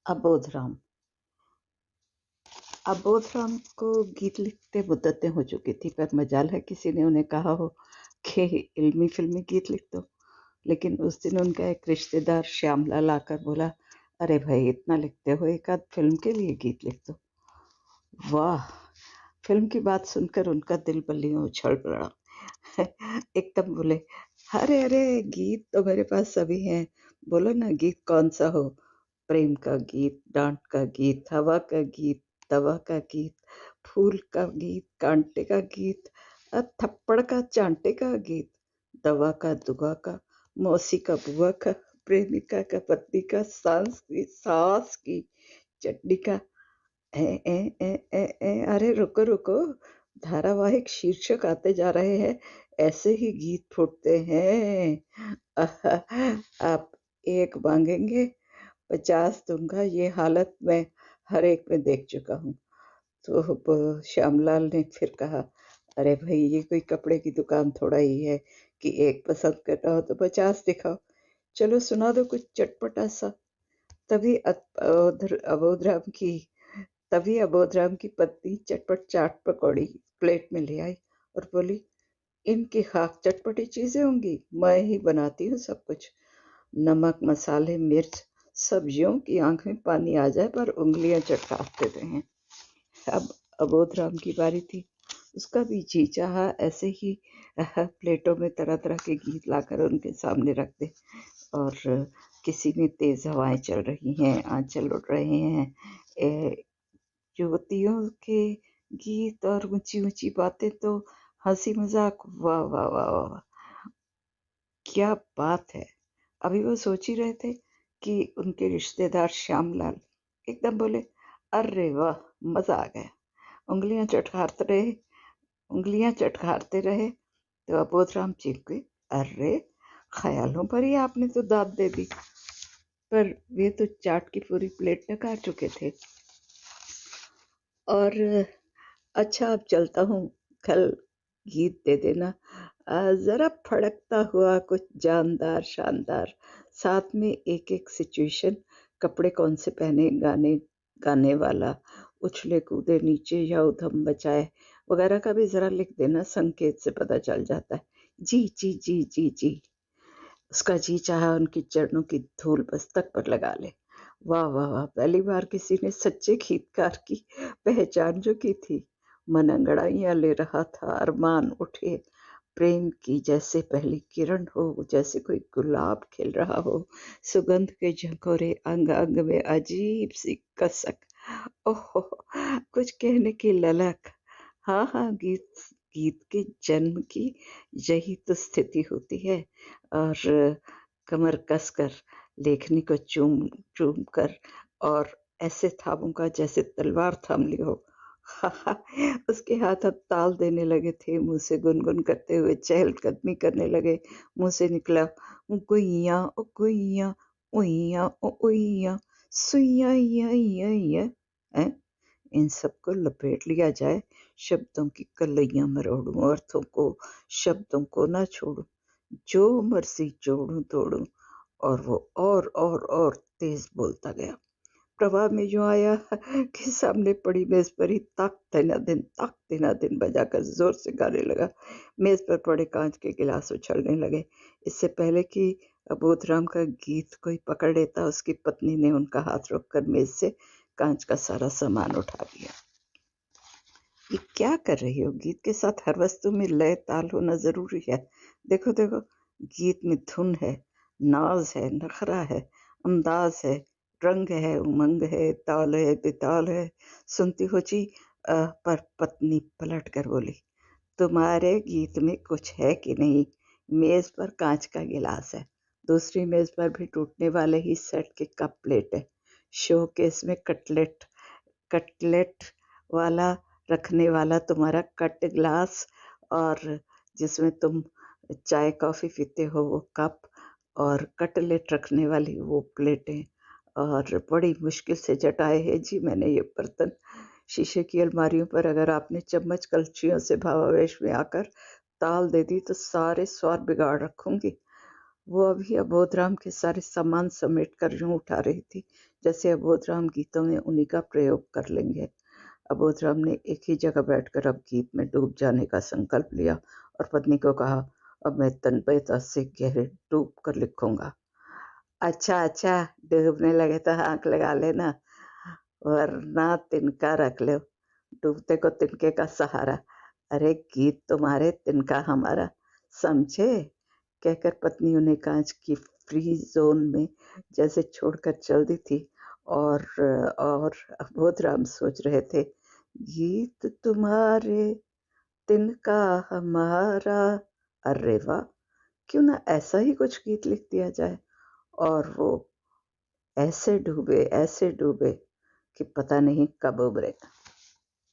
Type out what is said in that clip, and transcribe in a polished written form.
अबोधराम। अबोधराम को गीत लिखते मुद्दतें हो चुकी थी, पर मजाल है किसी ने उन्हें कहा हो कि इल्मी फिल्मी गीत लिख दो। लेकिन उस दिन उनका एक रिश्तेदार श्यामलाल आकर बोला, अरे भाई इतना लिखते हो, एक आध फिल्म के लिए गीत लिख दो। वाह! फिल्म की बात सुनकर उनका दिल बल्लियों उछल पड़ा। एकदम बोले, अरे अरे, गीत तो मेरे पास सभी हैं, बोलो ना गीत कौन सा हो। प्रेम का गीत, डांट का गीत, हवा का गीत, दवा का गीत, फूल का गीत, कांटे का गीत, थप्पड़ का चांटे का गीत, दवा का दुआ का, मौसी का बुआ का, प्रेमिका का पत्नी का, सास की चड्डी का। ए, ए, ए, ए, ए, अरे रुको रुको, धारावाहिक शीर्षक आते जा रहे हैं, ऐसे ही गीत फूटते हैं। आप एक मांगेंगे 50 दूंगा, ये हालत मैं हर एक में देख चुका हूँ। तो श्यामलाल ने फिर कहा, अरे भाई ये कोई कपड़े की दुकान थोड़ा ही है कि एक पसंद करना हो तो 50 दिखाओ। चलो सुना दो कुछ चटपटा सा। तभी अबोधराम की तभी अबोधराम की पत्नी चटपट चाट पकौड़ी प्लेट में ले आई और बोली, इनकी खाक चटपटी चीजें होंगी, मैं ही बनाती हूँ सब कुछ। नमक, मसाले, मिर्च, सब्जियों की आंख में पानी आ जाए पर उंगलियां चटकाते रहें। अब अबोधराम की बारी थी। उसका भी जी चाहा ऐसे ही प्लेटों में तरह तरह के गीत लाकर उनके सामने रख दे। और किसी में तेज हवाएं चल रही हैं, आंचल उड़ रहे हैं, युवतियों के गीत और ऊंची ऊंची बातें, तो हंसी मजाक, वाह वाह वाह वाह वाह, क्या बात है। अभी वो सोच ही रहे थे कि उनके रिश्तेदार श्यामलाल एकदम बोले, अरे वाह, मजा आ गया। उंगलियां चटकारते रहे उंगलियां चटकारते रहे तो अबोधराम चीख गए, अरे ख्यालों पर ही आपने तो दाद दे दी। पर वे तो चाट की पूरी प्लेट नकार चुके थे। और अच्छा अब चलता हूँ, कल गीत दे देना, जरा फड़कता हुआ कुछ जानदार शानदार, साथ में एक एक सिचुएशन, कपड़े कौन से पहने, गाने गाने वाला उछले कूदे नीचे या उधम बचाए वगैरह का भी जरा लिख देना, संकेत से पता चल जाता है। जी जी जी जी जी। उसका जी चाहा उनकी चरणों की धूल मस्तक पर लगा ले। वाह वाह वाह, पहली बार किसी ने सच्चे गीतकार की पहचान जो की थी। मन अंगड़ाइयां ले रहा था, अरमान उठे प्रेम की, जैसे पहली किरण हो, जैसे कोई गुलाब खिल रहा हो, सुगंध के झकोरे अंग अंग में अजीब सी कसक, ओहो कुछ कहने की ललक। हाँ हाँ, गीत गीत के जन्म की यही तो स्थिति होती है। और कमर कसकर लेखनी को चूम चूम कर और ऐसे थामूंगा जैसे तलवार थाम ली हो। उसके हाथ अब ताल देने लगे थे, मुंह से गुनगुन करते हुए चहलकदमी करने लगे। मुंह से निकला, गुइया ओ गुइया, उइया ओ उइया, सुइया या या या। हैं? इन सबको लपेट लिया जाए, शब्दों की कलइयां मरोड़ूं, अर्थों को, शब्दों को ना छोड़ूं, जो मर्जी जोड़ूं तोड़ूं। और वो और तेज बोलता गया। प्रभाव में यूं आया कि सामने पड़ी मेज पर ही ताक देना दिन बजाकर जोर से गाने लगा। मेज पर पड़े कांच के गिलास उछलने लगे। इससे पहले कि अबोधराम का गीत कोई पकड़ लेता, उसकी पत्नी ने उनका हाथ रोककर मेज से कांच का सारा सामान उठा लिया। ये क्या कर रही हो? गीत के साथ हर वस्तु में लय ताल होना जरूरी है। देखो देखो, गीत में धुन है, नाज है, नखरा है, अंदाज है, रंग है, उमंग है, ताल है, बेताल है। सुनती हो जी। पर पत्नी पलट कर बोली, तुम्हारे गीत में कुछ है कि नहीं? मेज पर कांच का गिलास है, दूसरी मेज पर भी टूटने वाले ही सेट के कप प्लेट है, शोकेस में कटलेट कटलेट वाला रखने वाला तुम्हारा कट ग्लास, और जिसमें तुम चाय कॉफी पीते हो वो कप, और कटलेट रखने वाली वो प्लेटें, और बड़ी मुश्किल से जटाए है जी मैंने ये बर्तन। शीशे की अलमारियों पर अगर आपने चम्मच कलछियों से भावावेश में आकर ताल दे दी तो सारे स्वार बिगाड़ रखूंगी। वो अभी अबोधराम के सारे सामान समेट कर यूं उठा रही थी जैसे अबोधराम गीतों में उन्हीं का प्रयोग कर लेंगे। अबोधराम ने एक ही जगह बैठकर अब गीत में डूब जाने का संकल्प लिया और पत्नी को कहा, अब मैं तन्मयता से गहरे डूब कर लिखूंगा। अच्छा अच्छा, डूबने लगे तो आंख लगा लेना, वरना तिनका रख लो, डूबते को तिनके का सहारा। अरे गीत तुम्हारे, तिनका हमारा, समझे? कहकर पत्नी उन्हें कांच की फ्री जोन में जैसे छोड़कर चल दी थी। और बोधराम सोच रहे थे, गीत तुम्हारे, तिनका हमारा। अरे वाह, क्यों ना ऐसा ही कुछ गीत लिख दिया जाए। और वो ऐसे डूबे कि पता नहीं कब उभरे।